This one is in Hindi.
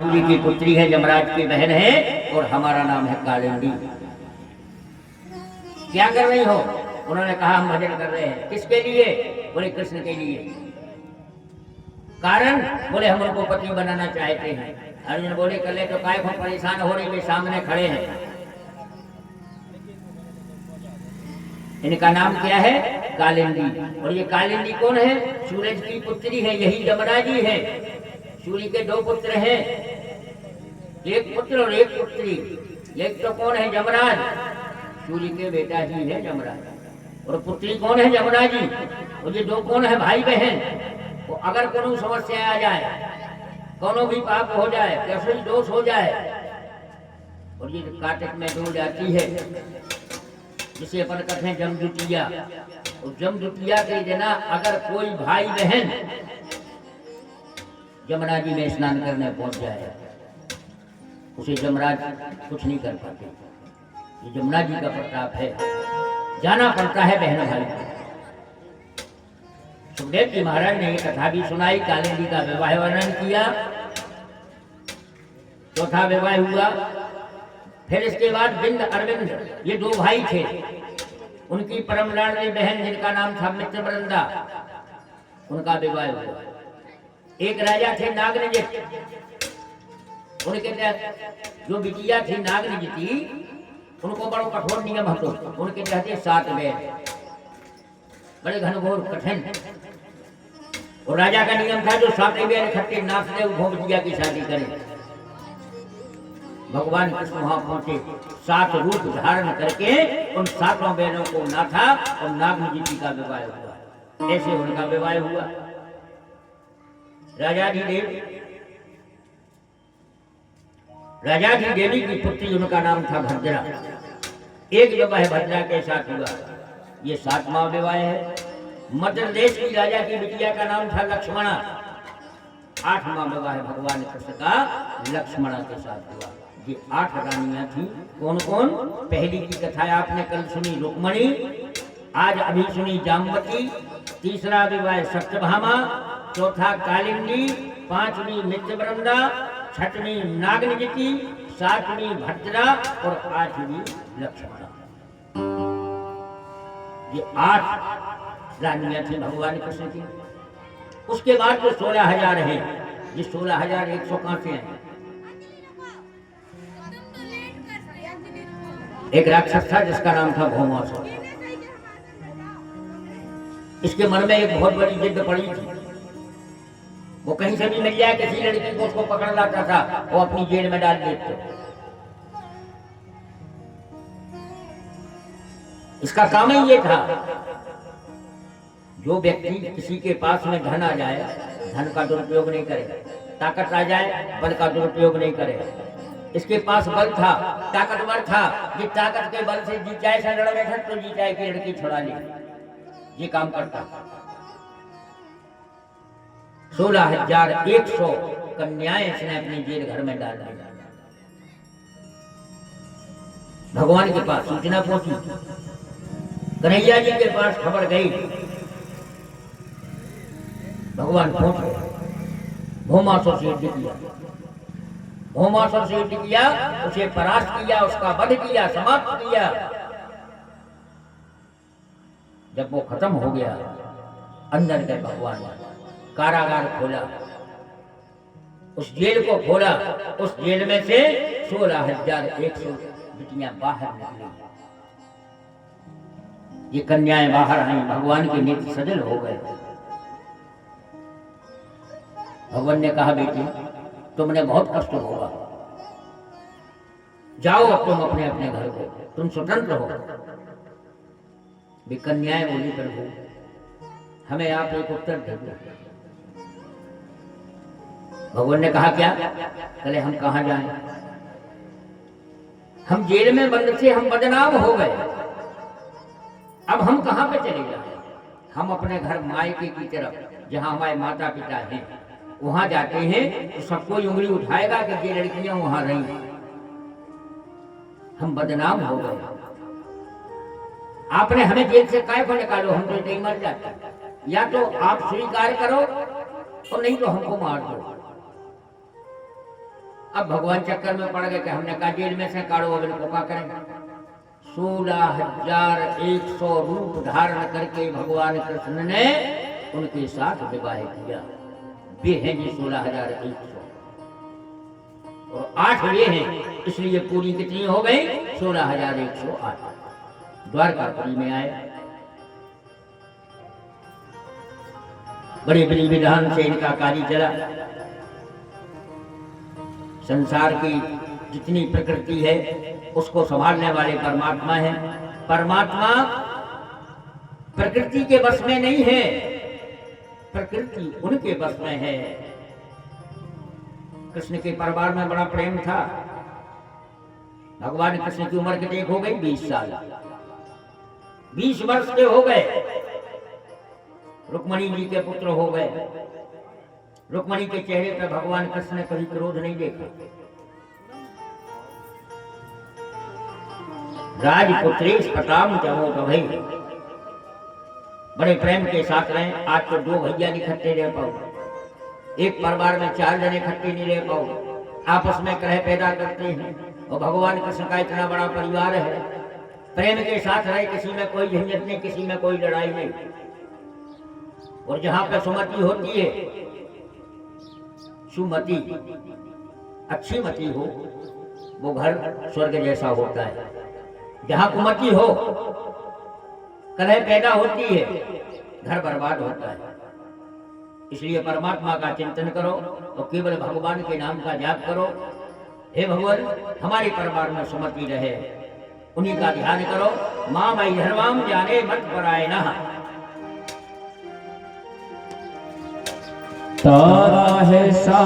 सूर्य की पुत्री है, जमराज की बहन है और हमारा नाम है कालिंदी। क्या कर रही हो? उन्होंने कहा हम भजन कर रहे हैं। किसके लिए? बोले कृष्ण के लिए। कारण? बोले हम उनको पति बनाना चाहते हैं। अर्जुन बोले कले तो काय को परेशान हो रही, वे सामने खड़े हैं। इनका नाम क्या है? कालिंदी। और ये कालिंदी कौन है? सूरज की पुत्री है, यही जमराजी है। सूर्य के दो पुत्र हैं, एक पुत्र और एक पुत्री। एक तो कौन है? जमराज, सूर्य के बेटा ही है जमराज। और पुत्री कौन है? जमराजी। और ये दो कौन है? भाई बहन। तो अगर कोनो समस्या आ जाए, कोनो भी पाप हो जाए, कैसे भी दोष हो जाए, और ये काटक में डूब जाती है, जिसे अपन कहते हैं जमदुतिया। और जमदुतिया के जना अगर कोई भाई बहन जमुना जी में स्नान करने पहुंच जाए, उसे जमराज कुछ नहीं कर पाते। ये जमुना जी का प्रताप है, जाना पड़ता है बहन भाई को। सुखदेव जी महाराज ने ये कथा भी सुनाई, कालिंदी का विवाह वर्णन किया। चौथा विवाह हुआ। फिर इसके बाद बिंद अरविंद, ये दो भाई थे, उनकी परम लाडली बहन जिनका नाम था मित्रवृंदा, उनका विवाह हुआ। एक राजा थे नागनिजित, उनके जो बिटिया थी नागनिजिती, उनको बड़ा कठोर नियम हतो। उनके कहते 7 वेद, बड़े घनघोर कठिन। और राजा का नियम था जो 7 वेद इकट्ठे नाचते भोमजिया की शादी करें। भगवान कृष्ण वहां पहुंचे, 7 रूप धारण करके उन 7 बहनों को नाथा और नागनिजिती का विवाह हुआ। ऐसे उनका विवाह हुआ। राजा जी देवी की पुत्री, उनका नाम था भद्रा। एक विवाह भद्रा के साथ हुआ, ये 7वां विवाह है। मध्य देश की राजा की बिटिया का नाम था लक्ष्मणा। 8वां विवाह भगवान कृष्ण का लक्ष्मणा के साथ हुआ। ये 8 रानियां थी। कौन कौन? पहली की कथा आपने कल सुनी, रुक्मणी। आज अभी सुनी जाम्बती। तीसरा विवाह सत्यभामा, चौथा कालिंदी, 5वीं मित्रवृंदा, 6वीं नागनिजिती, 7वीं भद्रा और 8वीं लक्ष्मणा। ये 8 रानियां थी भगवान कृष्ण की। उसके बाद जो 16,000 हैं, ये 16,100 कहां से हैं? एक राक्षस था जिसका नाम था भौमासुर। इसके मन में एक बहुत बड़ी जिद पड़ी थी। वो कहीं से भी मिल जाए किसी लड़की को, उसको पकड़ लाता था, वो अपनी जेल में डाल देते। इसका काम ही ये था, जो व्यक्ति किसी के पास में धन आ जाए, धन का दुरुपयोग नहीं करे। ताकत आ जाए, बल का दुरुपयोग नहीं करे। इसके पास बल था, ताकतवर था, ये ताकत के बल से जी चाहे से लड़ बैठा तो जी चाहे की लड़की छुड़ा ले, ये काम करता। 16,100 कन्याएं इसने अपनी जेल घर में डाल दी। भगवान के पास सूचना पहुंची, कन्हैया जी के पास खबर गई। भगवान पहुंचे, भौमासुर से युद्ध किया। भौमासुर से युद्ध किया, उसे परास्त किया, उसका वध किया, समाप्त किया। जब वो खत्म हो गया, अंदर गए भगवान, कारागार खोला, उस जेल को खोला। उस जेल में से 16,100 बिटियां बाहर निकली। ये कन्याएं बाहर आई, भगवान के नेत्र सजल हो गए। भगवान ने कहा बेटी तुमने बहुत कष्ट होगा, जाओ अब तुम अपने अपने घर को, तुम स्वतंत्र हो। भी कन्याएं बोली प्रभु हमें आप एक उत्तर दे दो। भगवान ने कहा क्या? चले हम कहां जाएं? हम जेल में बंद थे, हम बदनाम हो गए, अब हम कहां पे चले जाएं? हम अपने घर मायके की तरफ, जहां हमारे माता पिता हैं, वहां जाते हैं तो सब कोई उंगली उठाएगा कि ये लड़कियां वहां रही। हम बदनाम हो गए, आपने हमें जेल से काय को निकालो, हम तो नहीं मर जाते। या तो आप स्वीकार करो और नहीं तो हमको मार दो। अब भगवान चक्कर में पड़ गए कि हमने कहा जेल में से काढ़ो, अब इनको क्या करें। 16,100 रूप धारण करके भगवान कृष्ण ने उनके साथ विवाह किया। वे हैं जी 16,100 और 8 वे हैं, इसलिए पूरी कितनी हो गई? 16,108। द्वारकापुरी में आए, बड़े विधि विधान से इनका कार्य चला। संसार की जितनी प्रकृति है उसको संभालने वाले परमात्मा है। परमात्मा प्रकृति के बस में नहीं है, प्रकृति उनके बस में है। कृष्ण के परिवार में बड़ा प्रेम था। भगवान कृष्ण की उम्र कितनी हो गई? 20 साल। 20 वर्ष के हो गए, रुक्मणी जी के पुत्र हो गए। रुक्मणी के चेहरे पर भगवान कृष्ण ने कभी क्रोध नहीं देखा। राजपुत्री पताम जमो गभई, बड़े प्रेम के साथ रहे। आज तो 2 भैया इकट्ठे रह पाओ, एक परिवार में 4 जने इकट्ठे नहीं रह पाओ, आपस में कलह पैदा करते हैं। और भगवान कृष्ण का इतना बड़ा परिवार है, प्रेम के साथ रहे, किसी में कोई झंझट नहीं, किसी में कोई लड़ाई नहीं। और जहां पे सुमति होती है, सुमति अच्छी मति हो, वो घर स्वर्ग जैसा होता है। जहां कुमति हो, कलह पैदा होती है, घर बर्बाद होता है। इसलिए परमात्मा का चिंतन करो और केवल भगवान के नाम का जाप करो। हे भगवान, हमारे परिवार में सुमति रहे, उन्हीं का ध्यान करो। मां मई धर्माम जाने मत परायणः, तारा है सा